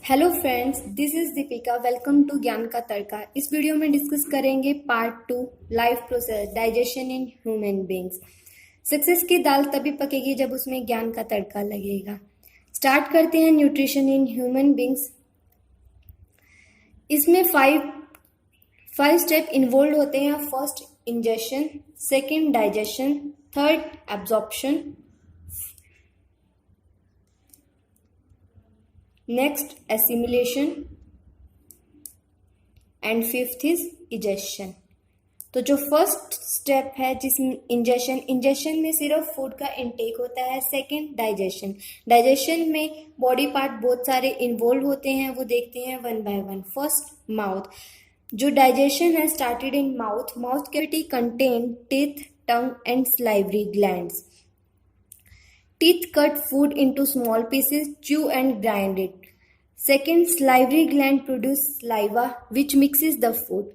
Hello friends, this is Deepika. Welcome to ज्ञान का तड़का। इस वीडियो में डिस्कस करेंगे part 2 life process digestion in human beings. Success की दाल तभी पकेगी जब उसमें ज्ञान का तड़का लगेगा। स्टार्ट करते हैं न्यूट्रिशन इन ह्यूमन बींग्स। इसमें फाइव स्टेप इन्वॉल्व होते हैं। First ingestion, second digestion, third absorption, next assimilation and fifth is egestion. तो जो फर्स्ट स्टेप है जिसमें इंजेशन में सिर्फ फूड का इनटेक होता है। सेकंड डाइजेशन में बॉडी पार्ट बहुत सारे इन्वॉल्व होते हैं, वो देखते हैं one by one. First mouth, जो डाइजेशन है started in mouth cavity contain teeth, tongue and salivary glands. Teeth cut food into small pieces, chew and grind it. Second, salivary gland produce saliva which mixes the food.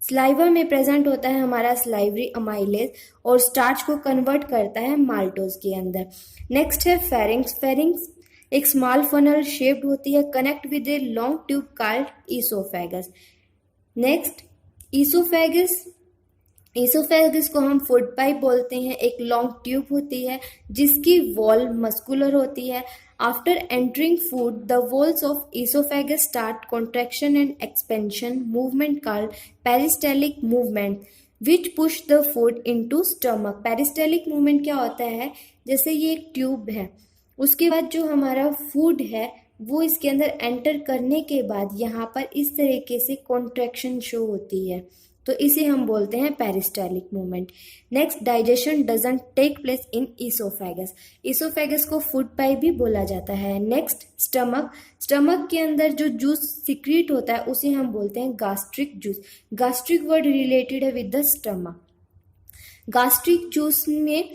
Saliva में present होता है हमारा salivary amylase और starch को convert करता है maltose के अंदर. नेक्स्ट है फेरिंग्स. फेरिंग्स एक स्मॉल फनल शेप्ड होती है, connect with a long tube called oesophagus. Next oesophagus को हम फूड पाइप बोलते हैं. एक लॉन्ग ट्यूब होती है जिसकी वॉल मस्कुलर होती है. After entering food the walls of oesophagus start contraction and expansion movement called peristaltic movement which push the food into stomach. Peristaltic movement क्या होता है, जैसे ये एक ट्यूब है, उसके बाद जो हमारा फूड है वो इसके अंदर एंटर करने के बाद यहाँ पर इस तरीके से कॉन्ट्रैक्शन शो होती है, तो इसे हम बोलते हैं peristaltic movement. Next, digestion doesn't take place in oesophagus. Oesophagus को फूड पाइप भी बोला जाता है. नेक्स्ट, स्टमक के अंदर जो जूस सिक्रीट होता है उसे हम बोलते हैं gastric juice. Gastric word related है with the stomach. Gastric juice में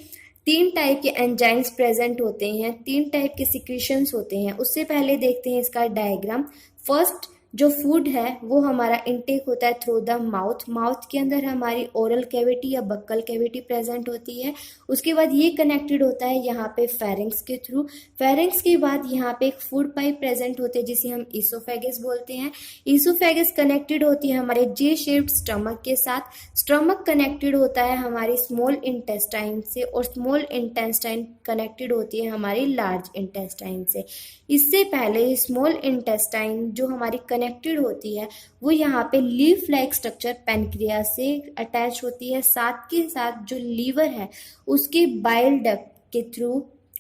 3 टाइप के एंजाइम्स प्रेजेंट होते हैं, 3 टाइप के सिक्रीशंस होते हैं. उससे पहले देखते हैं इसका डायग्राम. फर्स्ट, जो फूड है वो हमारा इनटेक होता है थ्रू द माउथ के अंदर हमारी ओरल कैविटी या बक्कल कैविटी प्रेजेंट होती है. उसके बाद ये कनेक्टेड होता है यहाँ पे फेरिंग्स के थ्रू. फेरिंग्स के बाद यहाँ पे एक फूड पाइप प्रेजेंट होते हैं जिसे हम ईसोफेगस बोलते हैं. ईसोफेगस कनेक्टेड होती है हमारे जे शेप्ड स्टमक के साथ. स्टमक कनेक्टेड होता है हमारी स्मॉल इंटेस्टाइन से और स्मॉल इंटेस्टाइन कनेक्टेड होती है हमारी लार्ज इंटेस्टाइन से. इससे पहले स्मॉल इंटेस्टाइन जो हमारी कनेक्टेड होती है वो यहाँ पे लीफ लाइक स्ट्रक्चर पैनक्रियास से अटैच होती है. साथ के साथ जो लीवर है उसके बाइल डक्ट के थ्रू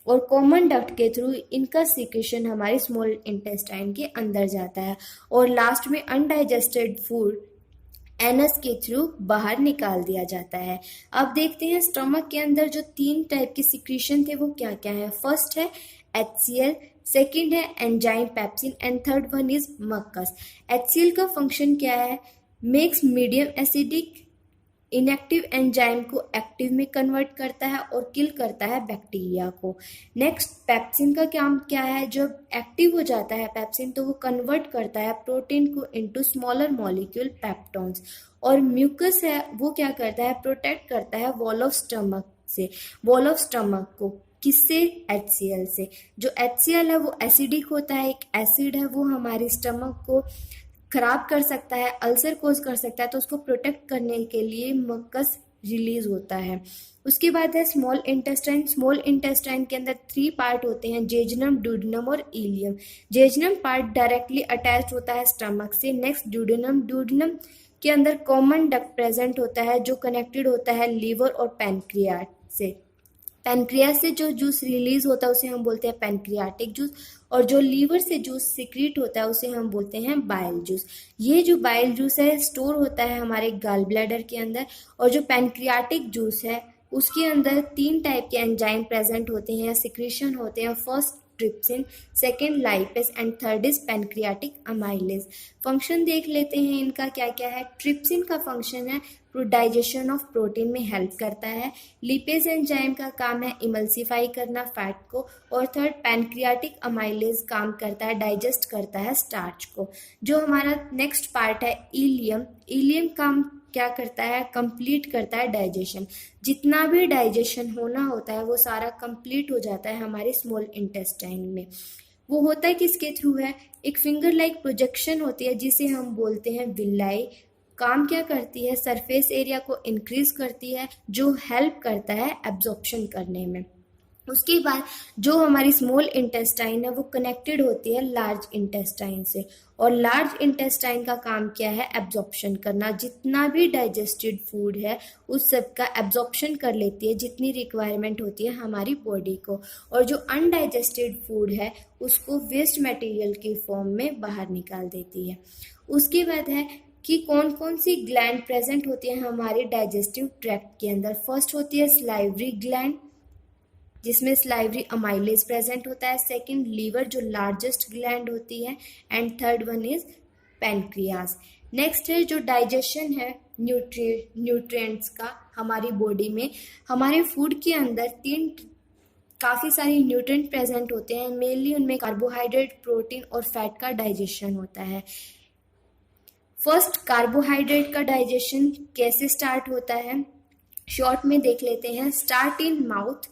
और कॉमन डक्ट के थ्रू इनका सिक्रेशन हमारे स्मॉल इंटेस्टाइन के अंदर जाता है. और लास्ट में अनडाइजेस्टेड फूड एनस के थ्रू बाहर निकाल दिया जाता है. अब देखते हैं स्टमक के अंदर जो 3 टाइप के सिक्रीशन थे वो क्या क्या है. फर्स्ट है HCl, सेकेंड है enzyme pepsin and third one is mucus. HCl का फंक्शन क्या है, makes medium acidic inactive enzyme को एक्टिव में कन्वर्ट करता है और किल करता है बैक्टीरिया को. नेक्स्ट, पेप्सिन का काम क्या है, जब एक्टिव हो जाता है पेप्सिन तो वो कन्वर्ट करता है प्रोटीन को इनटू स्मॉलर मॉलिक्यूल पेप्टोन्स. और म्यूकस है वो क्या करता है, प्रोटेक्ट करता है वॉल ऑफ स्टमक को. किससे, HCl से. जो HCl है वो एसिडिक होता है, एक एसिड है, वो हमारे स्टमक को खराब कर सकता है, अल्सर कोज कर सकता है, तो उसको प्रोटेक्ट करने के लिए मक्कस रिलीज होता है. उसके बाद है स्मॉल इंटेस्टाइन. स्मॉल इंटेस्टाइन के अंदर 3 पार्ट होते हैं, जेजनम, ड्यूडेनम और इलियम. जेजनम पार्ट डायरेक्टली अटैच होता है स्टमक से. नेक्स्ट, ड्यूडेनम के अंदर कॉमन डक्ट प्रेजेंट होता है जो कनेक्टेड होता है लीवर और पैनक्रियास से. पैनक्रियास से जो जूस रिलीज होता है उसे हम बोलते हैं पैनक्रियाटिक जूस, और जो लीवर से जूस सिक्रीट होता है उसे हम बोलते हैं बाइल जूस. ये जो बाइल जूस है स्टोर होता है हमारे गॉल ब्लैडर के अंदर. और जो पैनक्रियाटिक जूस है उसके अंदर 3 टाइप के एंजाइम प्रेजेंट होते हैं, सिक्रीशन होते हैं. First trypsin, second lipase and third is pancreatic amylase. Function देख लेते हैं इनका क्या क्या है. ट्रिप्सिन का फंक्शन है डाइजेशन ऑफ प्रोटीन में हेल्प करता है. लिपेज एंजाइम का काम है इमल्सिफाई करना फैट को. और थर्ड, पैनक्रियाटिक अमाइलेज काम करता है डाइजेस्ट करता है स्टार्च को. जो हमारा नेक्स्ट पार्ट है इलियम काम क्या करता है, कंप्लीट करता है डाइजेशन. जितना भी डाइजेशन होना होता है वो सारा कंप्लीट हो जाता है हमारे स्मॉल इंटेस्टाइन में. वो होता है किसके थ्रू है, एक फिंगर लाइक प्रोजेक्शन होती है जिसे हम बोलते हैं विलाई। काम क्या करती है, सरफेस एरिया को इंक्रीज करती है जो हेल्प करता है एब्जॉर्प्शन करने में। उसके बाद जो हमारी स्मॉल इंटेस्टाइन है वो कनेक्टेड होती है लार्ज इंटेस्टाइन से, और लार्ज इंटेस्टाइन का काम क्या है, एब्जॉर्प्शन करना। जितना भी डाइजेस्टेड फूड है उस सब का एब्जॉर्प्शन कर लेती है जितनी रिक्वायरमेंट होती है हमारी बॉडी को, और जो अनडाइजेस्टेड फूड है उसको वेस्ट मटेरियल की फॉर्म में बाहर निकाल देती है। उसके बाद है कि कौन कौन सी ग्लैंड प्रेजेंट होती है हमारे डाइजेस्टिव ट्रैक्ट के अंदर। फर्स्ट होती है स्लाइवरी ग्लैंड जिसमें स्लाइवरी अमाइलेज प्रेजेंट होता है। सेकंड लीवर जो लार्जेस्ट ग्लैंड होती है, and third one is pancreas. Next है जो डाइजेशन है न्यूट्रिएंट्स का हमारी बॉडी में। हमारे फूड के अंदर काफ़ी सारे न्यूट्रिएंट प्रेजेंट होते हैं, मेनली उनमें कार्बोहाइड्रेट, प्रोटीन और फैट का डाइजेशन होता है। फर्स्ट कार्बोहाइड्रेट का डाइजेशन कैसे स्टार्ट होता है, शॉर्ट में देख लेते हैं। स्टार्ट इन माउथ,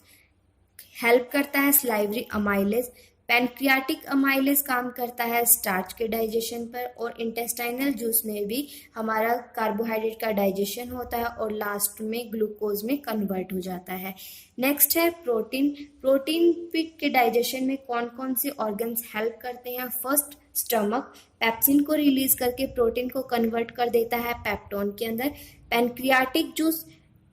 हेल्प करता है स्लाइवरी अमाइलेज। पैनक्रियाटिक अमाइलेज काम करता है स्टार्च के डाइजेशन पर, और इंटेस्टाइनल जूस में भी हमारा कार्बोहाइड्रेट का डाइजेशन होता है और लास्ट में ग्लूकोज में कन्वर्ट हो जाता है। नेक्स्ट है प्रोटीन। प्रोटीन के डाइजेशन में कौन कौन से ऑर्गन्स हेल्प करते हैं। फर्स्ट स्टमक, पेप्सिन को रिलीज करके प्रोटीन को कन्वर्ट कर देता है पेप्टोन के अंदर। पैनक्रियाटिक जूस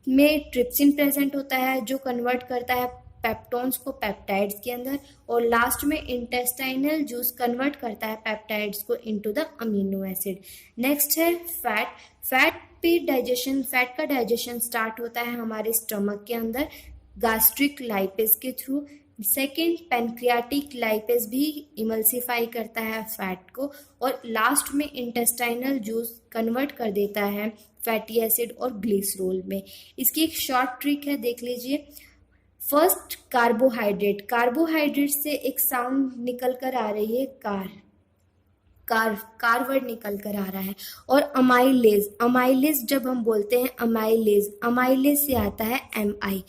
में ट्रिप्सिन प्रेजेंट होता है जो कन्वर्ट करता है पेप्टोन्स को पेप्टाइड्स के अंदर, और लास्ट में इंटेस्टाइनल जूस कन्वर्ट करता है पेप्टाइड्स को into the amino acid. Next है फैट। फैट का डाइजेशन स्टार्ट होता है हमारे स्टमक के अंदर गैस्ट्रिक लाइपेज के थ्रू। सेकेंड, पैनक्रियाटिक लाइपेज भी इमल्सिफाई करता है फैट को, और लास्ट में इंटेस्टाइनल जूस कन्वर्ट कर देता है फैटी एसिड और ग्लिसरोल में। इसकी एक शॉर्ट ट्रिक है, देख लीजिए। फर्स्ट कार्बोहाइड्रेट से एक साउंड निकल कर आ रही है, कार वर्ड निकल कर आ रहा है। और अमाइलेज जब हम बोलते हैं अमाइलेज से आता है MI।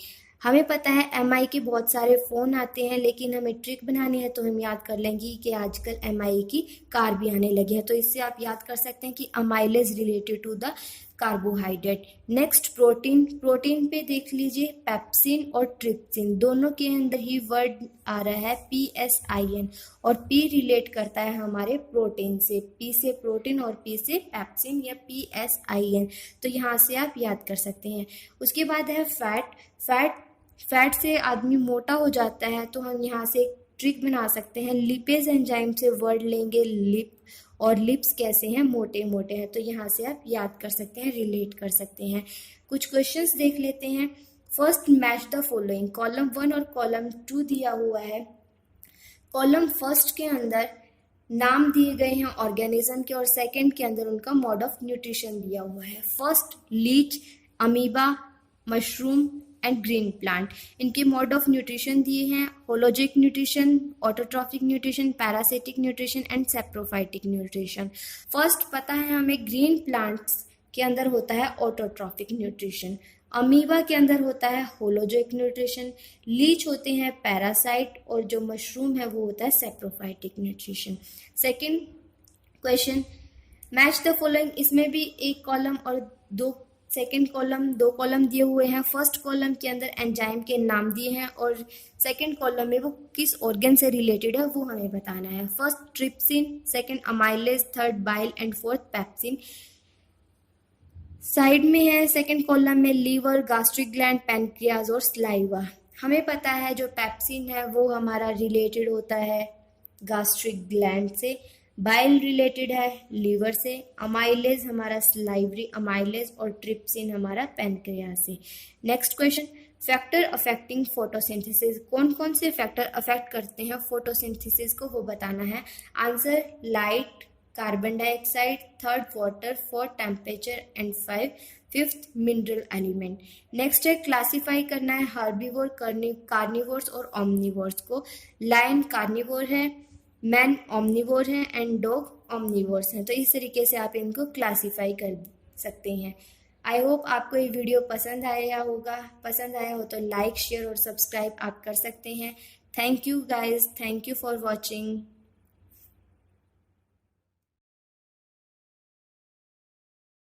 हमें पता है MI के बहुत सारे फ़ोन आते हैं, लेकिन हमें ट्रिक बनानी है तो हम याद कर लेंगे कि आजकल MI की कार भी आने लगी है, तो इससे आप याद कर सकते हैं कि amylase related to the carbohydrate. Next protein पे देख लीजिए, पेप्सिन और ट्रिप्सिन दोनों के अंदर ही वर्ड आ रहा है PSIN, और P रिलेट करता है हमारे प्रोटीन से, P से प्रोटीन और P से पेप्सिन या PSIN, तो यहाँ से आप याद कर सकते हैं। उसके बाद है फैट से आदमी मोटा हो जाता है, तो हम यहाँ से एक ट्रिक बना सकते हैं। लिपेज एंजाइम से वर्ड लेंगे लिप, और लिप्स कैसे हैं, मोटे मोटे हैं, तो यहाँ से आप याद कर सकते हैं, रिलेट कर सकते हैं। कुछ क्वेश्चंस देख लेते हैं। First, match the following. Column 1 और कॉलम 2 दिया हुआ है। कॉलम फर्स्ट के अंदर नाम दिए गए हैं ऑर्गेनिज्म के, और सेकंड के अंदर उनका मोड ऑफ न्यूट्रिशन दिया हुआ है। First, leech, amoeba, mushroom and green plant. इनके मोड ऑफ न्यूट्रिशन दिए हैं holozoic nutrition, autotrophic nutrition, parasitic nutrition and saprophytic nutrition. First पता है हमें, ग्रीन प्लांट्स के अंदर होता है ऑटोट्रॉफिक न्यूट्रिशन, अमीबा के अंदर होता है होलोजिक न्यूट्रिशन, लीच होते हैं पैरासाइट, और जो मशरूम है वो होता है saprophytic nutrition. Second question, match the following. इसमें भी एक कॉलम और दो कॉलम दिए हुए हैं। फर्स्ट कॉलम के अंदर एंजाइम के नाम दिए हैं, और सेकंड कॉलम में वो किस ऑर्गन से रिलेटेड है वो हमें बताना है। First trypsin, second amylase, third bile and fourth pepsin. Side में है सेकंड कॉलम में लीवर, गैस्ट्रिक ग्लैंड, पैनक्रियाज और स्लाइवा। हमें पता है जो पेप्सिन है वो हमारा रिलेटेड होता है गैस्ट्रिक ग्लैंड से, बाइल रिलेटेड है लीवर से, अमाइलेज हमारा स्लाइवरी अमाइलेज, और ट्रिप्सिन हमारा पैनक्रियाज से। Next question, factor affecting photosynthesis. कौन कौन से फैक्टर अफेक्ट करते हैं फोटोसिंथेसिस को वो बताना है। Answer, light, carbon dioxide, third water, fourth temperature and fifth mineral element. Next है क्लासीफाई करना है हर्बीवोर, कार्निवोर्स और ओमनिवोर्स को। लायन कार्निवोर है, मैन ओमनिवोर है एंड डॉग ओमनिवोर्स हैं, तो इस तरीके से आप इनको क्लासीफाई कर सकते हैं। आई होप आपको ये वीडियो पसंद आया हो तो लाइक, शेयर और सब्सक्राइब आप कर सकते हैं। Thank you guys. Thank you for watching.